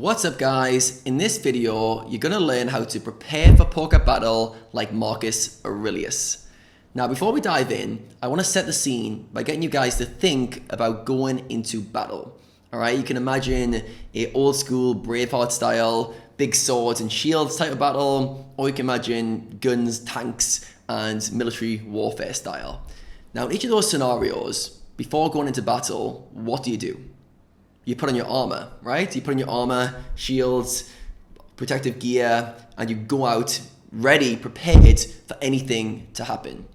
What's up guys? In this video, you're going to learn how to prepare for poker battle like Marcus Aurelius. Now before we dive in, I want to set the scene by getting you guys to think about going into battle. Alright, you can imagine a old school Braveheart style, big swords and shields type of battle, or you can imagine guns, tanks and military warfare style. Now in each of those scenarios, before going into battle, what do? You put on your armor, right? You put on your armor, shields, protective gear, and you go out ready, prepared for anything to happen.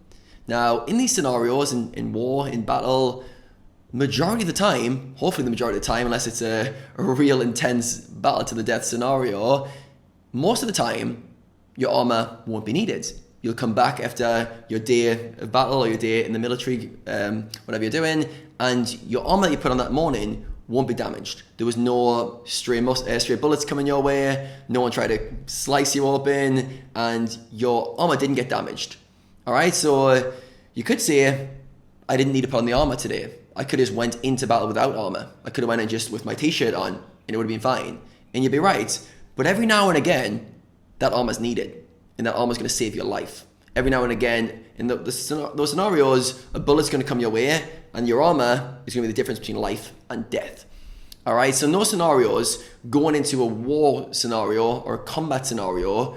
Now, in these scenarios, in war, in battle, majority of the time, hopefully the majority of the time, unless it's a real intense battle to the death scenario, most of the time, your armor won't be needed. You'll come back after your day of battle or your day in the military, whatever you're doing, and your armor that you put on that morning won't be damaged. There was no stray bullets coming your way, no one tried to slice you open, and your armor didn't get damaged. All right, so you could say, I didn't need to put on the armor today. I could have just went into battle without armor. I could have went in just with my t-shirt on, and it would have been fine. And you'd be right. But every now and again, that armor's needed, and that armor's gonna save your life. Every now and again, in those scenarios, a bullet's gonna come your way, and your armor is gonna be the difference between life and death. All right, so in those scenarios, going into a war scenario or a combat scenario,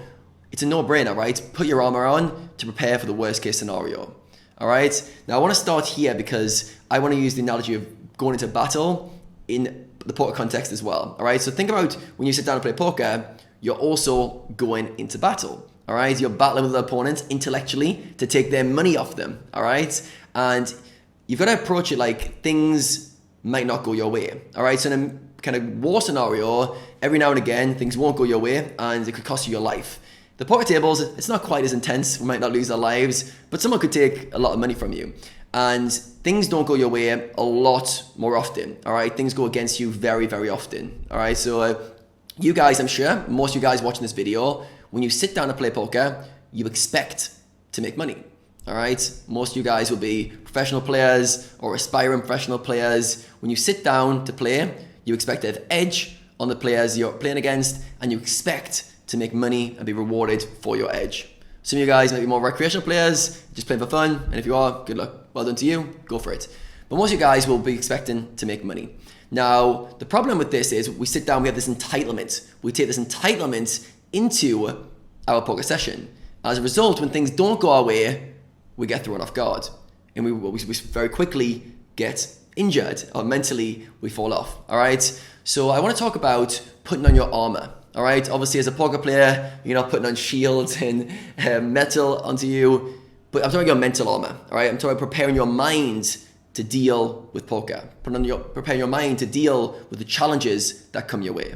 it's a no-brainer, right? Put your armor on to prepare for the worst case scenario. All right, now I wanna start here because I wanna use the analogy of going into battle in the poker context as well. All right, so think about when you sit down and play poker, you're also going into battle. All right, you're battling with the opponents intellectually to take their money off them. All right, and you've got to approach it like things might not go your way. All right, so in a kind of war scenario, every now and again, things won't go your way and it could cost you your life. The poker tables, it's not quite as intense. We might not lose our lives, but someone could take a lot of money from you. And things don't go your way a lot more often. All right, things go against you very, very often. All right, so you guys, I'm sure, most of you guys watching this video, when you sit down to play poker, you expect to make money. All right, most of you guys will be professional players or aspiring professional players. When you sit down to play, you expect to have edge on the players you're playing against, and you expect to make money and be rewarded for your edge. Some of you guys might be more recreational players, just playing for fun, and if you are, good luck, well done to you, go for it. But most of you guys will be expecting to make money. Now, the problem with this is we sit down, we have this entitlement. We take this entitlement into our poker session. As a result, when things don't go our way, we get thrown off guard, and we very quickly get injured, or mentally we fall off. All right, so I want to talk about putting on your armor. All right, obviously as a poker player, you're not putting on shields and metal onto you, but I'm talking about mental armor. All right, I'm talking about preparing your mind to deal with poker, preparing your mind to deal with the challenges that come your way.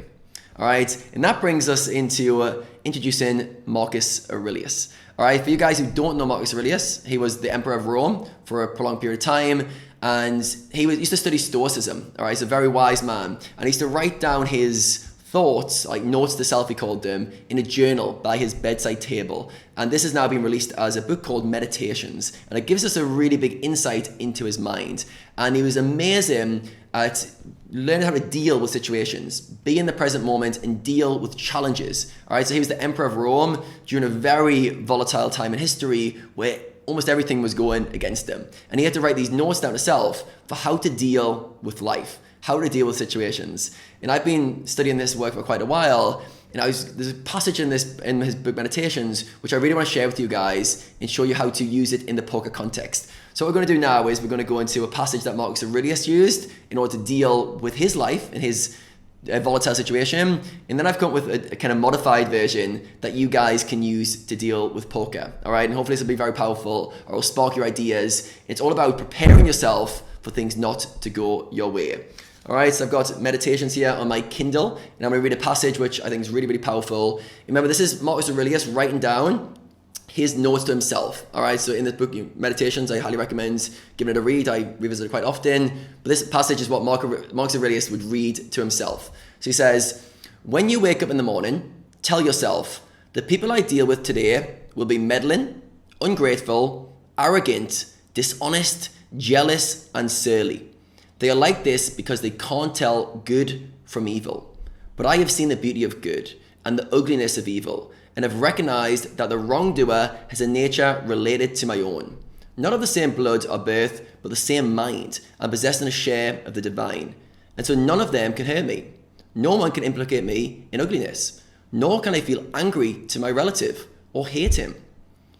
All right, and that brings us into introducing Marcus Aurelius. All right, for you guys who don't know Marcus Aurelius, he was the emperor of Rome for a prolonged period of time, and he used to study Stoicism. All right, he's a very wise man, and he used to write down his thoughts, like notes to self, he called them, in a journal by his bedside table. And this has now been released as a book called Meditations, and it gives us a really big insight into his mind. And he was amazing at learning how to deal with situations, be in the present moment and deal with challenges. All right, so he was the emperor of Rome during a very volatile time in history where almost everything was going against him. And he had to write these notes down to self for how to deal with life, how to deal with situations. And I've been studying this work for quite a while, and there's a passage in his book Meditations which I really want to share with you guys and show you how to use it in the poker context. So what we're going to do now is we're going to go into a passage that Marcus Aurelius used in order to deal with his life and his volatile situation, and then I've come up with a kind of modified version that you guys can use to deal with poker. All right, and hopefully this will be very powerful, or it'll spark your ideas. It's all about preparing yourself for things not to go your way. All right, so I've got Meditations here on my Kindle, and I'm going to read a passage which I think is really, really powerful. Remember, this is Marcus Aurelius writing down his notes to himself. All right, so in this book, Meditations, I highly recommend giving it a read. I revisit it quite often, but this passage is what Marcus Aurelius would read to himself. So he says, when you wake up in the morning, tell yourself, the people I deal with today will be meddling, ungrateful, arrogant, dishonest, jealous, and surly. They are like this because they can't tell good from evil. but I have seen the beauty of good and the ugliness of evil, and have recognized that the wrongdoer has a nature related to my own, not of the same blood or birth, but the same mind, and possessing a share of the divine. And so none of them can hurt me. No one can implicate me in ugliness, nor can I feel angry to my relative or hate him.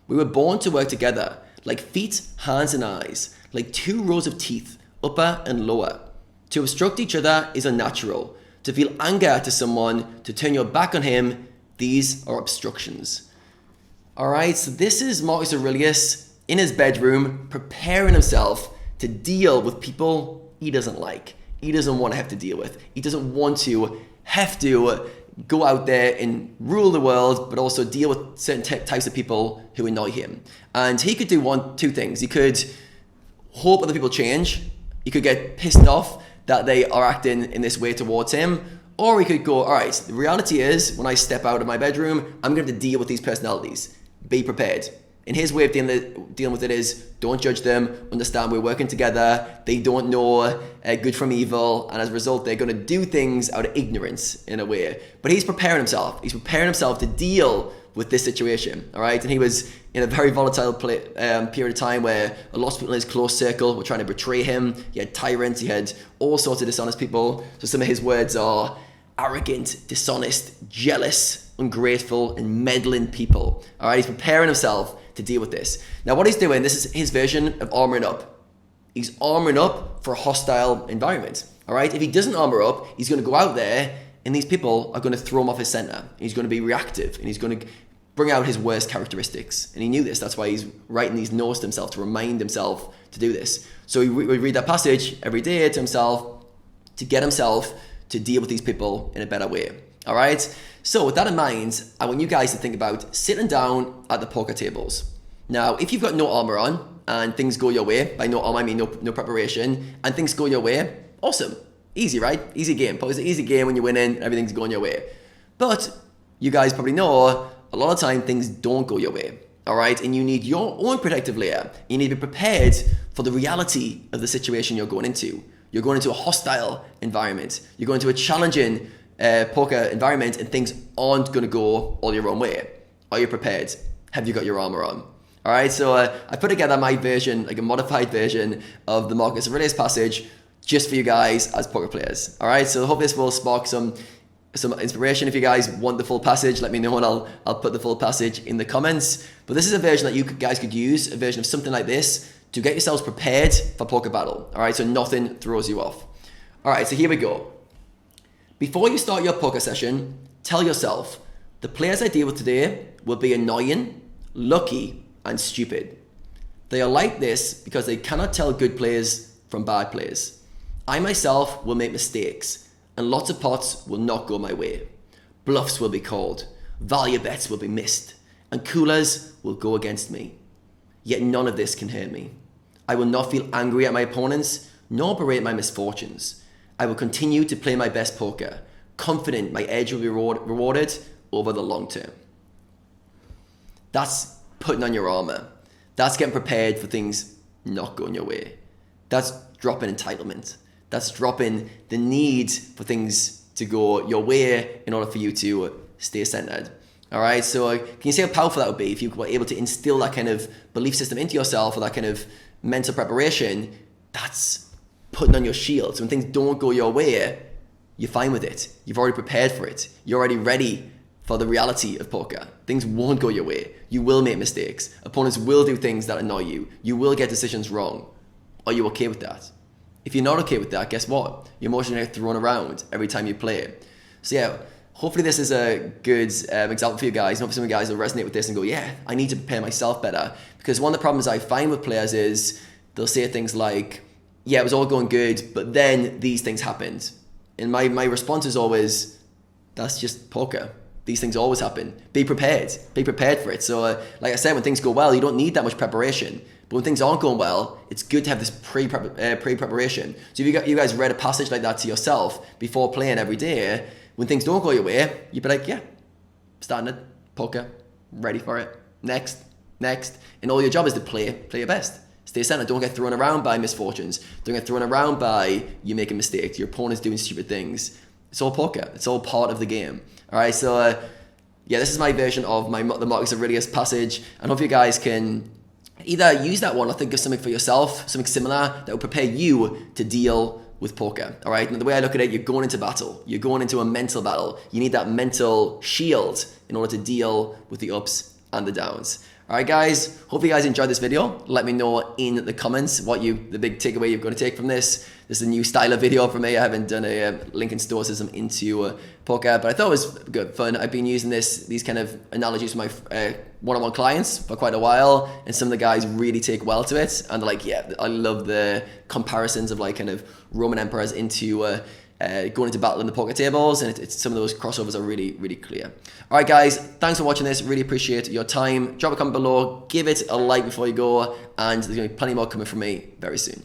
We were born to work together, like feet, hands, and eyes, like two rows of teeth, upper and lower. To obstruct each other is unnatural. To feel anger to someone, to turn your back on him, these are obstructions. All right, so this is Marcus Aurelius in his bedroom, preparing himself to deal with people he doesn't like. He doesn't want to have to deal with. He doesn't want to have to go out there and rule the world, but also deal with certain types of people who annoy him. And he could do two things. He could hope other people change. He could get pissed off that they are acting in this way towards him. Or he could go, all right, the reality is when I step out of my bedroom, I'm going to have to deal with these personalities. Be prepared. And his way of dealing with it is don't judge them, understand we're working together, they don't know good from evil, and as a result, they're going to do things out of ignorance in a way. But he's preparing himself. He's preparing himself to deal with this situation, all right? And he was in a very volatile period of time where a lot of people in his close circle were trying to betray him. He had tyrants, he had all sorts of dishonest people. So some of his words are arrogant, dishonest, jealous, ungrateful, and meddling people. All right, he's preparing himself to deal with this. Now what he's doing, this is his version of armoring up. He's armoring up for a hostile environment. All right, if he doesn't armor up, he's going to go out there and these people are going to throw him off his center. He's going to be reactive and he's going to bring out his worst characteristics. And he knew this. That's why he's writing these notes to himself to remind himself to do this. So he would read that passage every day to himself to get himself to deal with these people in a better way. All right. So with that in mind, I want you guys to think about sitting down at the poker tables. Now, if you've got no armor on and things go your way, by no armor I mean no preparation, and things go your way, awesome. Easy, right? Easy game. It's an easy game when you're winning and everything's going your way. But you guys probably know a lot of time things don't go your way. All right. And you need your own protective layer. You need to be prepared for the reality of the situation you're going into. You're going into a hostile environment. You're going into a challenging poker environment and things aren't going to go all your own way. Are you prepared? Have you got your armor on? All right, so I put together my version, like a modified version of the Marcus Aurelius passage just for you guys as poker players. All right, so I hope this will spark some inspiration. If you guys want the full passage, let me know and I'll put the full passage in the comments. But this is a version that you guys could use, a version of something like this to get yourselves prepared for poker battle. All right, so nothing throws you off. All right, so here we go. Before you start your poker session, tell yourself, the players I deal with today will be annoying, lucky, and stupid. They are like this because they cannot tell good players from bad players. I myself will make mistakes, and lots of pots will not go my way. Bluffs will be called, value bets will be missed, and coolers will go against me. Yet none of this can hurt me. I will not feel angry at my opponents, nor berate my misfortunes. I will continue to play my best poker, confident my edge will be rewarded over the long term. That's putting on your armor. That's getting prepared for things not going your way. That's dropping entitlement. That's dropping the need for things to go your way in order for you to stay centered. All right, so can you see how powerful that would be if you were able to instill that kind of belief system into yourself or that kind of mental preparation? That's putting on your shield. So when things don't go your way, you're fine with it. You've already prepared for it. You're already ready for the reality of poker. Things won't go your way. You will make mistakes. Opponents will do things that annoy you. You will get decisions wrong. Are you okay with that? If you're not okay with that, guess what? Your emotions are going to get thrown around every time you play. So yeah, hopefully this is a good example for you guys. Hopefully some of you guys will resonate with this and go, yeah, I need to prepare myself better. Because one of the problems I find with players is they'll say things like, yeah, it was all going good, but then these things happened. And my response is always, that's just poker. These things always happen. Be prepared. Be prepared for it. So like I said, when things go well, you don't need that much preparation. But when things aren't going well, it's good to have this pre-preparation. So if you guys read a passage like that to yourself before playing every day, when things don't go your way, you'd be like, yeah, starting it, poker, ready for it, next. And all your job is to play your best. Stay centered. Don't get thrown around by misfortunes. Don't get thrown around by you making mistakes, your opponent's doing stupid things. It's all poker. It's all part of the game. All right, so yeah, this is my version of the Marcus Aurelius passage, and hope you guys can either use that one or think of something for yourself, something similar that will prepare you to deal with poker. All right, and the way I look at it, you're going into battle. You're going into a mental battle. You need that mental shield in order to deal with the ups and the downs. All right, guys, hope you guys enjoyed this video. Let me know in the comments the big takeaway you're going to take from this. This is a new style of video for me. I haven't done a linking stoicism into poker, but I thought it was good fun. I've been using these kind of analogies for my one-on-one clients for quite a while, and some of the guys really take well to it, and they're like, yeah, I love the comparisons of like kind of Roman emperors into going into battle in the poker tables, and it's some of those crossovers are really, really clear. All right, guys, thanks for watching this. Really appreciate your time. Drop a comment below, give it a like before you go, and there's going to be plenty more coming from me very soon.